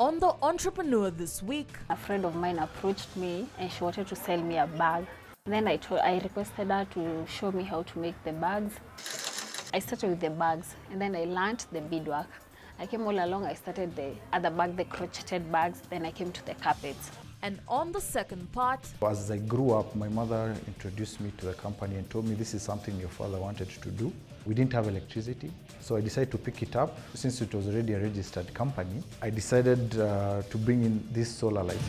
On The Entrepreneur this week, a friend of mine approached me and she wanted to sell me a bag. Then I requested her to show me how to make the bags. I started with the bags and then I learned the beadwork. I came all along, I started the other bag, the crocheted bags, then I came to the carpets. And on the second part, as I grew up, my mother introduced me to the company and told me this is something your father wanted to do. We didn't have electricity, so I decided to pick it up. Since it was already a registered company, I decided to bring in these solar lights.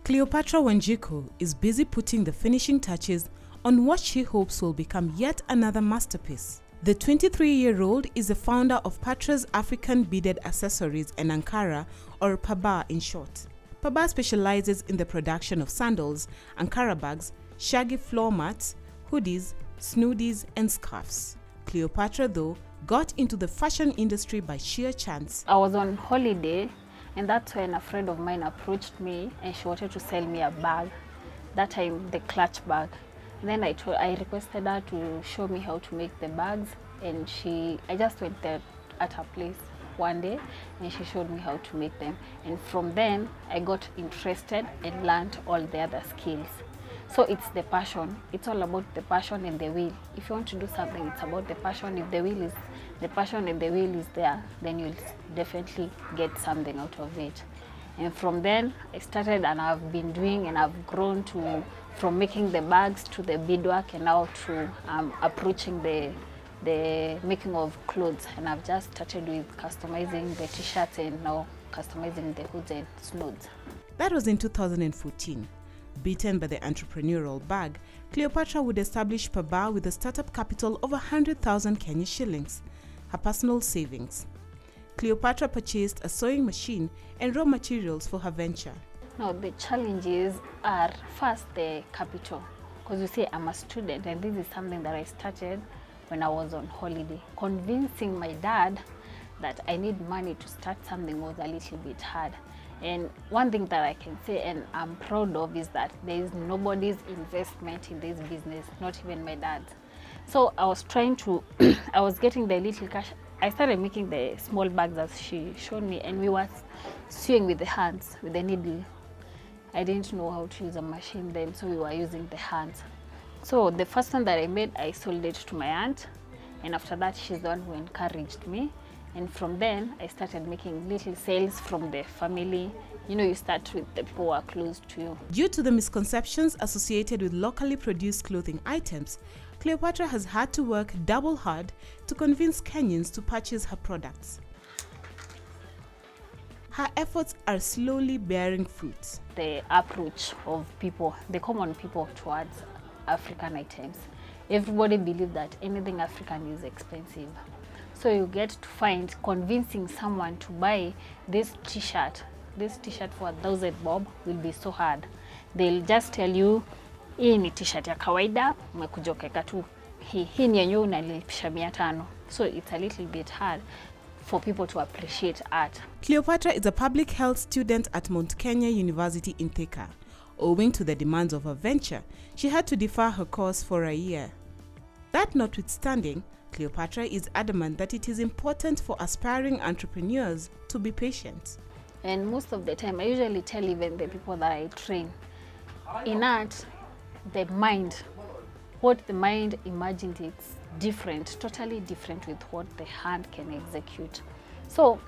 Cleopatra Wanjiku is busy putting the finishing touches on what she hopes will become yet another masterpiece. The 23-year-old is the founder of Patra's African Beaded Accessories and Ankara, or PABA in short. PABA specializes in the production of sandals, Ankara bags, shaggy floor mats, hoodies, snoodies, and scarves. Cleopatra, though, got into the fashion industry by sheer chance. I was on holiday, and that's when a friend of mine approached me and she wanted to sell me a bag. That time, the clutch bag. Then I requested her to show me how to make the bags, and I just went there at her place one day and she showed me how to make them. And from then, I got interested and learned all the other skills. So it's the passion. It's all about the passion and the will. If you want to do something, it's about the passion. If the passion and the will is there, then you'll definitely get something out of it. And from then, I started and I've been doing, and I've grown from making the bags to the beadwork, and now to approaching the making of clothes. And I've just started with customizing the t-shirts and now customizing the hoods and snoods. That was in 2014. Beaten by the entrepreneurial bug, Cleopatra would establish PABA with a startup capital of 100,000 Kenya shillings, her personal savings. Cleopatra purchased a sewing machine and raw materials for her venture. Now the challenges are first the capital, because you see I'm a student and this is something that I started when I was on holiday. Convincing my dad that I need money to start something was a little bit hard. And one thing that I can say and I'm proud of is that there is nobody's investment in this business, not even my dad's. So I was trying to, I was getting the little cash. I started making the small bags as she showed me, and we were sewing with the hands, with the needle. I didn't know how to use a machine then, so we were using the hands. So the first one that I made, I sold it to my aunt, and after that she's the one who encouraged me. And from then, I started making little sales from the family. You know, you start with the people who are close to you. Due to the misconceptions associated with locally produced clothing items, Cleopatra has had to work double hard to convince Kenyans to purchase her products. Her efforts are slowly bearing fruit. The approach of people, the common people towards African items. Everybody believes that anything African is expensive. So you get to find convincing someone to buy this t-shirt for 1,000 bob will be so hard. They'll just tell you, hii ni t-shirt ya kawaida, umekuja ukaweka tu hii ni yenyewe unalipisha 500. So it's a little bit hard for people to appreciate art. Cleopatra is a public health student at Mount Kenya University in Thika. Owing to the demands of her venture, she had to defer her course for a year. That notwithstanding, Cleopatra is adamant that it is important for aspiring entrepreneurs to be patient. And most of the time, I usually tell even the people that I train, in art, the mind, what the mind imagined, it's different, totally different with what the hand can execute. So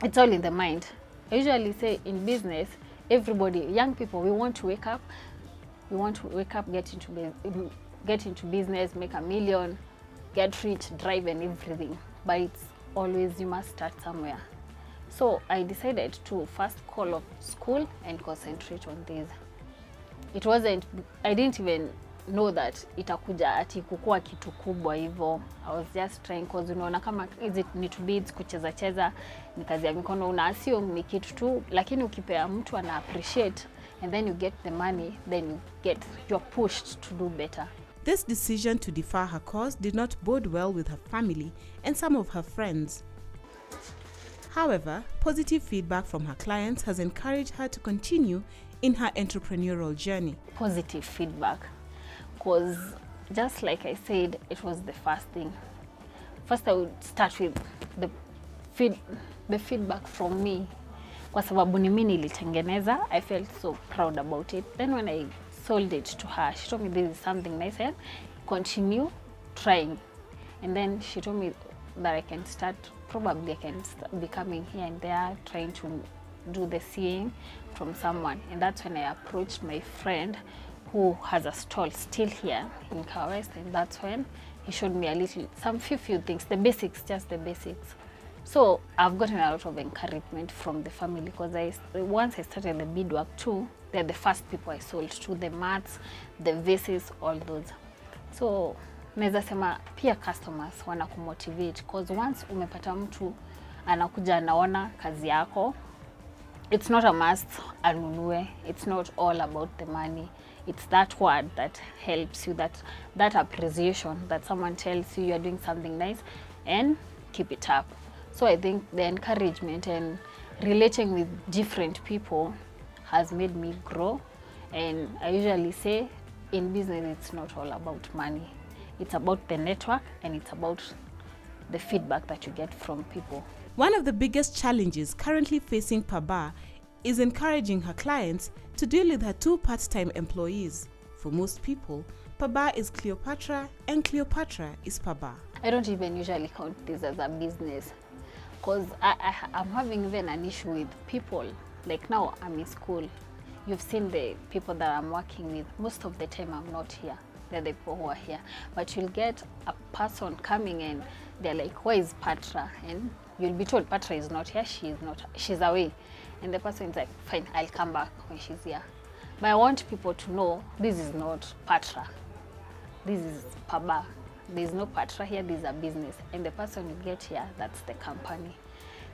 it's all in the mind. I usually say in business, everybody, young people, we want to wake up, get into business, make a million, get rich, drive and everything. But it's always, you must start somewhere. So I decided to first call off school and concentrate on this. I didn't even know that itakuja ati kukua kitu kubwa hivyo. I was just trying, cause unaona kama is it need to beads, kucheza cheza, ni kazi ya mikono, una assume ni kitu tu, lakini ukipea mtu ana appreciate and then you get the money, then you're pushed to do better. This decision to defer her course did not bode well with her family and some of her friends. However, positive feedback from her clients has encouraged her to continue in her entrepreneurial journey. Positive feedback, because just like I said, it was the first thing. first I would start with the feedback from me. Kwa sababu ni mimi nilitengeneza, I felt so proud about it. Then when I sold it to her, she told me this is something nice and continue trying. And then she told me that I can start, probably I can start becoming here and there, trying to do the seeing from someone. And that's when I approached my friend who has a stall still here in Car West, and that's when he showed me a little, few things, the basics, just the basics. So I've gotten a lot of encouragement from the family, because once I started the beadwork too, they're the first people I sold to, the mats, the vases, all those. So naweza sema pia customers wana kumotivate, because once umepata mtu anakuja anaona kazi yako, it's not a must anunue, it's not all about the money. It's that word that helps you, that appreciation that someone tells you you're doing something nice, and keep it up. So I think the encouragement and relating with different people has made me grow. And I usually say in business, it's not all about money. It's about the network, and it's about the feedback that you get from people. One of the biggest challenges currently facing Paba is encouraging her clients to deal with her 2 part-time employees. For most people, Paba is Cleopatra and Cleopatra is Paba. I don't even usually count this as a business, because I'm having even an issue with people. Like now I'm in school. You've seen the people that I'm working with. Most of the time I'm not here. They're the people who are here. But you'll get a person coming and they're like, where is Patra? And you'll be told Patra is not here, she's away. And the person is like, fine, I'll come back when she's here. But I want people to know this is not Patra. This is Paba. There's no Patra here, this is a business. And the person you get here, that's the company.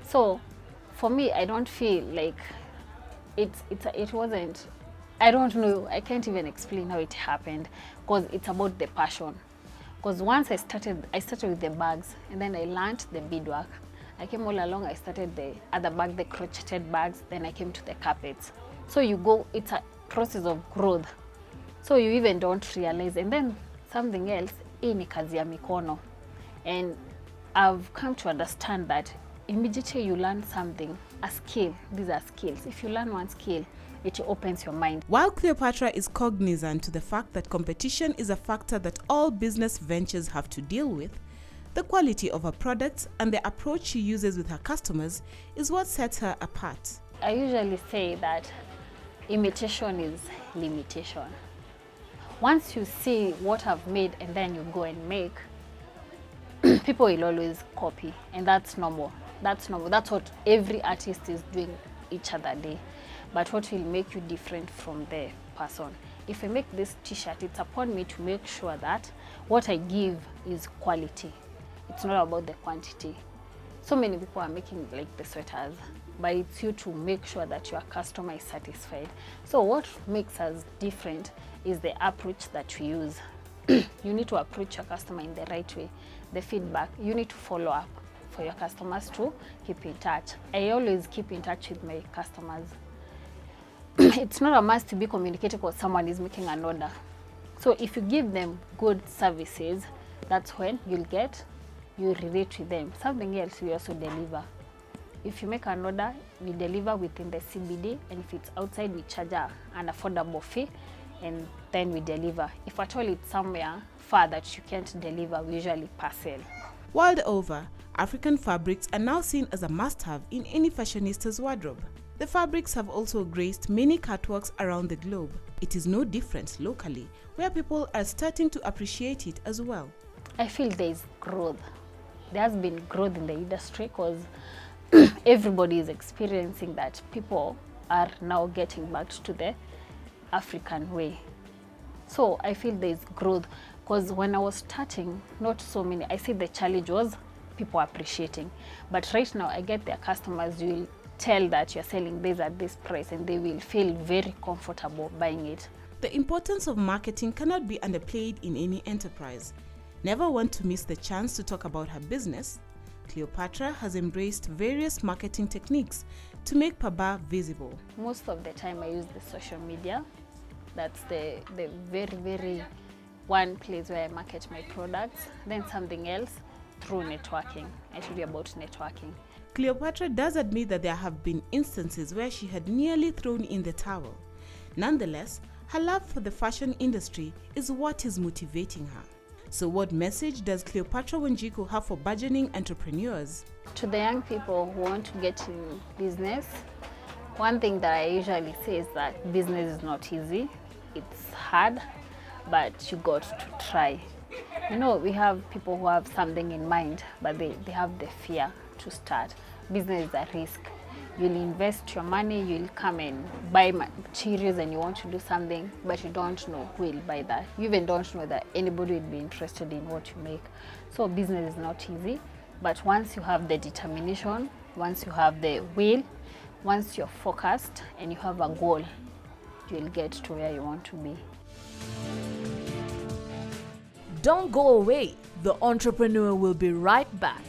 So for me, I don't feel like it wasn't, I don't know, I can't even explain how it happened, because it's about the passion. Because once I started with the bags, and then I learned the beadwork. I came all along, I started the other bag, the crocheted bags, then I came to the carpets. So you go, it's a process of growth. So you even don't realize. And then something else, hii ni kazi ya mikono. And I've come to understand that immediately you learn something, a skill, these are skills. If you learn one skill, it opens your mind. While Cleopatra is cognizant to the fact that competition is a factor that all business ventures have to deal with, the quality of her products and the approach she uses with her customers is what sets her apart. I usually say that imitation is limitation. Once you see what I've made and then you go and make, people will always copy, and that's normal. That's normal. That's what every artist is doing each other day. But what will make you different from the person? If I make this t-shirt, it's upon me to make sure that what I give is quality. It's not about the quantity. So many people are making like the sweaters, but it's you to make sure that your customer is satisfied. So what makes us different is the approach that we use. You need to approach your customer in the right way. The feedback, you need to follow up for your customers to keep in touch. I always keep in touch with my customers. It's not a must to be communicated because someone is making an order. So if you give them good services, that's when you relate with them. Something else we also deliver. If you make an order, we deliver within the CBD, and if it's outside, we charge an affordable fee, and then we deliver. If at all it's somewhere far that you can't deliver, we usually parcel. World over, African fabrics are now seen as a must-have in any fashionista's wardrobe. The fabrics have also graced many catwalks around the globe. It is no different locally, where people are starting to appreciate it as well. I feel there is growth. There has been growth in the industry because everybody is experiencing that people are now getting back to the African way. So I feel there is growth because when I was starting, not so many, I say the challenge was people appreciating. But right now I get their customers, you will tell that you're selling this at this price and they will feel very comfortable buying it. The importance of marketing cannot be underplayed in any enterprise. Never want to miss the chance to talk about her business. Cleopatra has embraced various marketing techniques to make Paba visible. Most of the time I use the social media. That's the very one place where I market my products. Then something else, through networking. I told you about networking. Cleopatra does admit that there have been instances where she had nearly thrown in the towel. Nonetheless, her love for the fashion industry is what is motivating her. So what message does Cleopatra Wanjiku have for burgeoning entrepreneurs? To the young people who want to get in business, one thing that I usually say is that business is not easy. It's hard, but you got to try. You know, we have people who have something in mind, but they have the fear to start. Business is a risk. You'll invest your money, you'll come and buy materials and you want to do something, but you don't know who will buy that. You even don't know that anybody will be interested in what you make. So business is not easy, but once you have the determination, once you have the will, once you're focused and you have a goal, you'll get to where you want to be. Don't go away. The Entrepreneur will be right back.